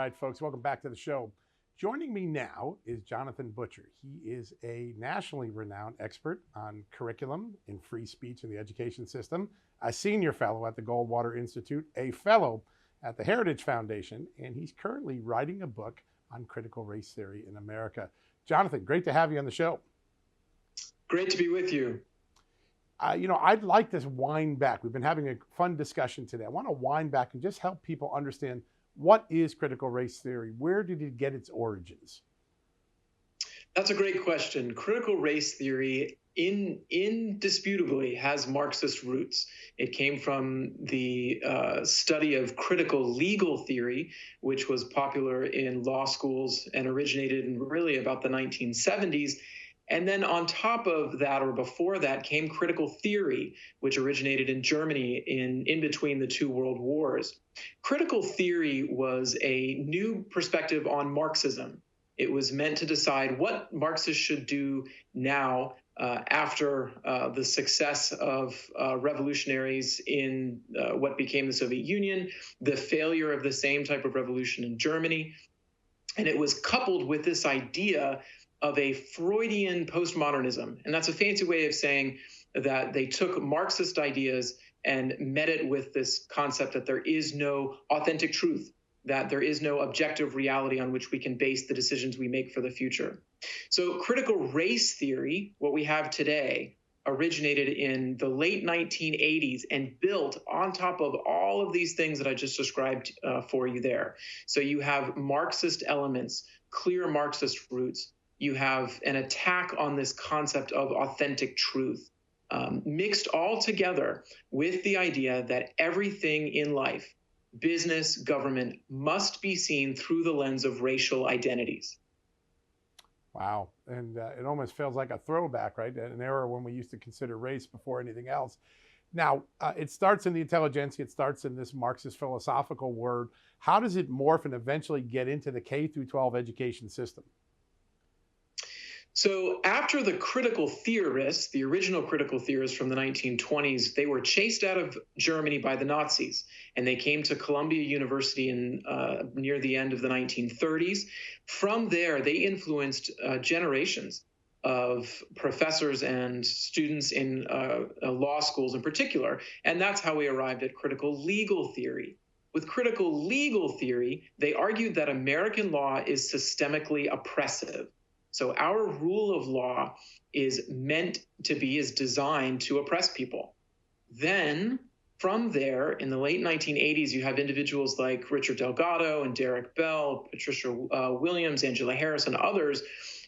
right, folks, welcome back to the show. Joining me now is Jonathan Butcher. He is a nationally renowned expert on curriculum in free speech in the education system, a senior fellow at the Goldwater Institute, a fellow at the Heritage Foundation, and he's currently writing a book on critical race theory in America. Jonathan, great to have you on the show. Great to be with you. I'd like to wind back. We've been having a fun discussion today. I want to wind back and just help people understand what is critical race theory? Where did it get its origins? That's a great question. Critical race theory indisputably has Marxist roots. It came from the study of critical legal theory, which was popular in law schools and originated in really about the 1970s. And then on top of that, or before that, came critical theory, which originated in Germany in between the two world wars. Critical theory was a new perspective on Marxism. It was meant to decide what Marxists should do now after the success of revolutionaries in what became the Soviet Union, the failure of the same type of revolution in Germany. And it was coupled with this idea of a Freudian postmodernism. And that's a fancy way of saying that they took Marxist ideas and met it with this concept that there is no authentic truth, that there is no objective reality on which we can base the decisions we make for the future. So critical race theory, what we have today, originated in the late 1980s and built on top of all of these things that I just described for you there. So you have Marxist elements, clear Marxist roots. You have an attack on this concept of authentic truth, mixed all together with the idea that everything in life, business, government, must be seen through the lens of racial identities. Wow. And it almost feels like a throwback, right? An era when we used to consider race before anything else. Now, it starts in the intelligentsia. It starts in this Marxist philosophical word. How does it morph and eventually get into the K through 12 education system? So after the critical theorists, the original critical theorists from the 1920s, they were chased out of Germany by the Nazis, and they came to Columbia University in near the end of the 1930s. From there, they influenced generations of professors and students in law schools in particular, and that's how we arrived at critical legal theory. With critical legal theory, they argued that American law is systemically oppressive. So our rule of law is designed to oppress people. Then from there, in the late 1980s, you have individuals like Richard Delgado and Derek Bell, Patricia Williams, Angela Harris, and others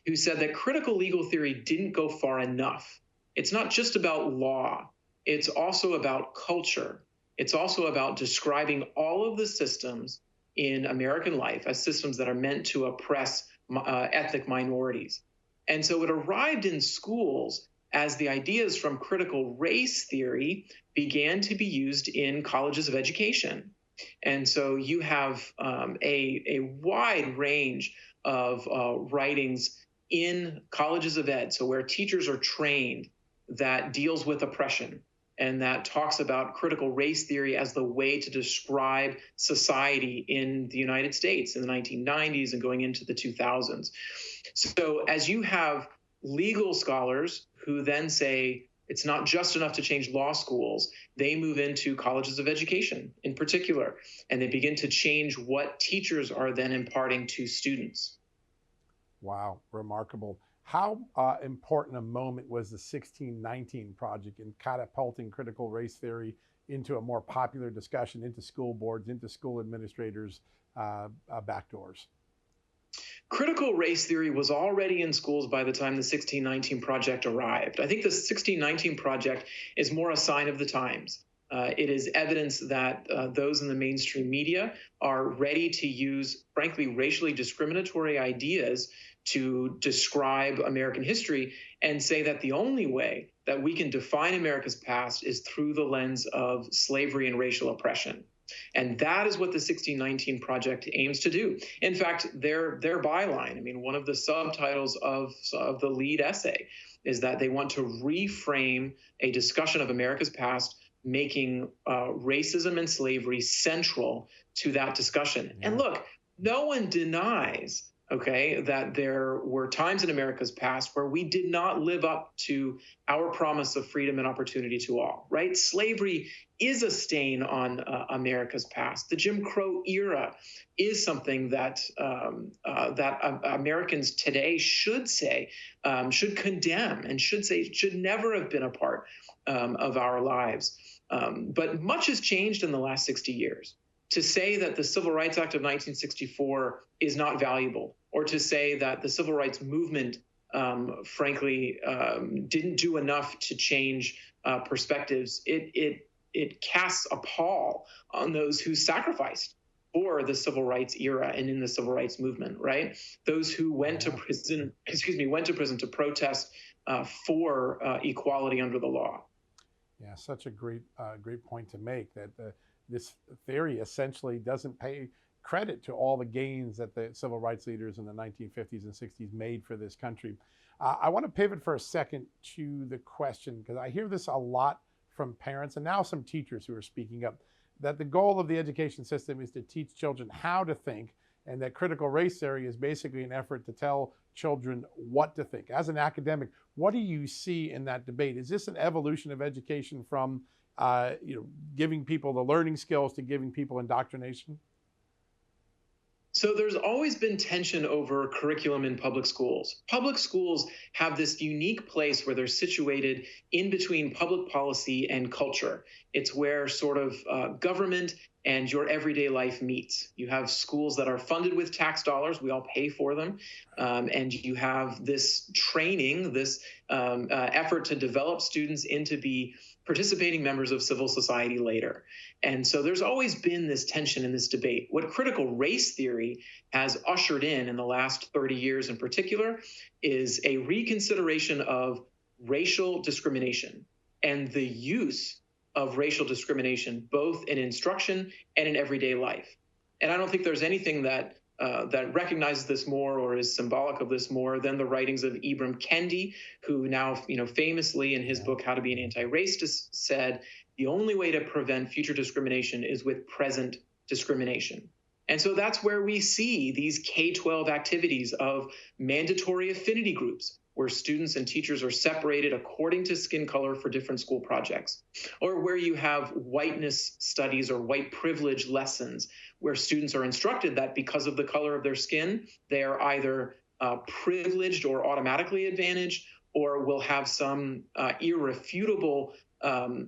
who said that critical legal theory didn't go far enough. It's not just about law. It's also about culture. It's also about describing all of the systems in American life as systems that are meant to oppress ethnic minorities. And so it arrived in schools as the ideas from critical race theory began to be used in colleges of education. And so you have a wide range of writings in colleges of ed, so where teachers are trained, that deals with oppression and that talks about critical race theory as the way to describe society in the United States in the 1990s and going into the 2000s. So as you have legal scholars who then say it's not just enough to change law schools, they move into colleges of education in particular, and they begin to change what teachers are then imparting to students. Wow, remarkable. How important a moment was the 1619 Project in catapulting critical race theory into a more popular discussion, into school boards, into school administrators' back doors? Critical race theory was already in schools by the time the 1619 Project arrived. I think the 1619 Project is more a sign of the times. It is evidence that those in the mainstream media are ready to use, frankly, racially discriminatory ideas to describe American history and say that the only way that we can define America's past is through the lens of slavery and racial oppression. And that is what the 1619 Project aims to do. In fact, their byline, one of the subtitles of the lead essay is that they want to reframe a discussion of America's past, making racism and slavery central to that discussion. Yeah. And look, no one denies, okay, that there were times in America's past where we did not live up to our promise of freedom and opportunity to all, right? Slavery is a stain on America's past. The Jim Crow era is something that Americans today should say, should condemn, and should say should never have been a part of our lives. But much has changed in the last 60 years. To say that the Civil Rights Act of 1964 is not valuable, or to say that the civil rights movement, frankly, didn't do enough to change perspectives, it casts a pall on those who sacrificed for the civil rights era and in the civil rights movement, right? Those who went to prison, to protest for equality under the law. Yeah, such a great point to make, that this theory essentially doesn't pay credit to all the gains that the civil rights leaders in the 1950s and 60s made for this country. I want to pivot for a second to the question, because I hear this a lot from parents and now some teachers who are speaking up, that the goal of the education system is to teach children how to think, and that critical race theory is basically an effort to tell children what to think. As an academic, what do you see in that debate? Is this an evolution of education from giving people the learning skills to giving people indoctrination? So there's always been tension over curriculum in public schools. Public schools have this unique place where they're situated in between public policy and culture. It's where sort of government and your everyday life meets. You have schools that are funded with tax dollars. We all pay for them. And you have this training, this effort to develop students into be participating members of civil society later. And so there's always been this tension in this debate. What critical race theory has ushered in the last 30 years in particular is a reconsideration of racial discrimination and the use of racial discrimination, both in instruction and in everyday life. And I don't think there's anything that recognizes this more or is symbolic of this more than the writings of Ibram Kendi, who now, famously in his book, How to Be an Anti-Racist, said, the only way to prevent future discrimination is with present discrimination. And so that's where we see these K-12 activities of mandatory affinity groups, where students and teachers are separated according to skin color for different school projects, or where you have whiteness studies or white privilege lessons, where students are instructed that because of the color of their skin, they are either privileged or automatically advantaged, or will have some irrefutable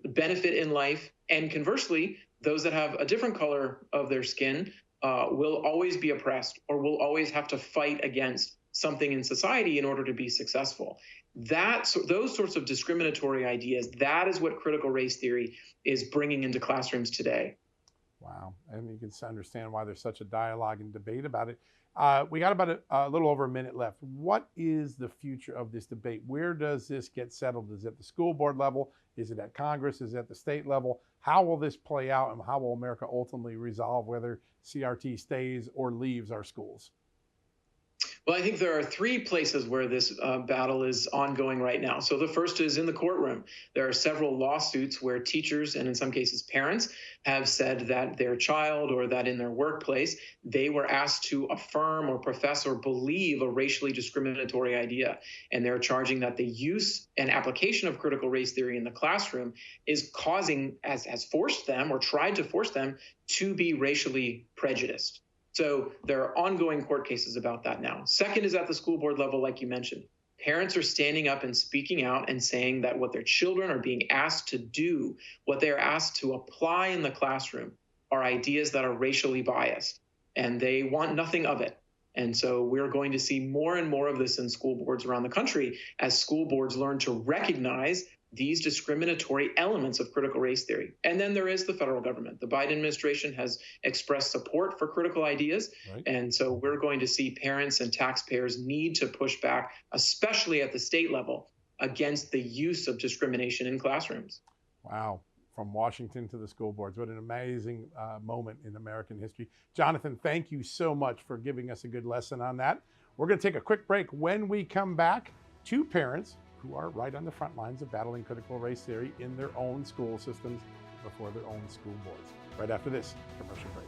benefit in life. And conversely, those that have a different color of their skin will always be oppressed or will always have to fight against something in society in order to be successful. Those sorts of discriminatory ideas, that is what critical race theory is bringing into classrooms today. Wow, and you can understand why there's such a dialogue and debate about it. We got about a little over a minute left. What is the future of this debate? Where does this get settled? Is it at the school board level? Is it at Congress? Is it at the state level? How will this play out, and how will America ultimately resolve whether CRT stays or leaves our schools? Well, I think there are three places where this battle is ongoing right now. So the first is in the courtroom. There are several lawsuits where teachers, and in some cases parents, have said that their child or that in their workplace, they were asked to affirm or profess or believe a racially discriminatory idea. And they're charging that the use and application of critical race theory in the classroom is causing, has forced them or tried to force them to be racially prejudiced. So there are ongoing court cases about that now. Second is at the school board level, like you mentioned. Parents are standing up and speaking out and saying that what their children are being asked to do, what they are asked to apply in the classroom, are ideas that are racially biased, and they want nothing of it. And so we're going to see more and more of this in school boards around the country as school boards learn to recognize these discriminatory elements of critical race theory. And then there is the federal government. The Biden administration has expressed support for critical ideas. Right. And so we're going to see parents and taxpayers need to push back, especially at the state level, against the use of discrimination in classrooms. Wow. From Washington to the school boards. What an amazing moment in American history. Jonathan, thank you so much for giving us a good lesson on that. We're going to take a quick break. When we come back, two parents who are right on the front lines of battling critical race theory in their own school systems before their own school boards. Right after this commercial break.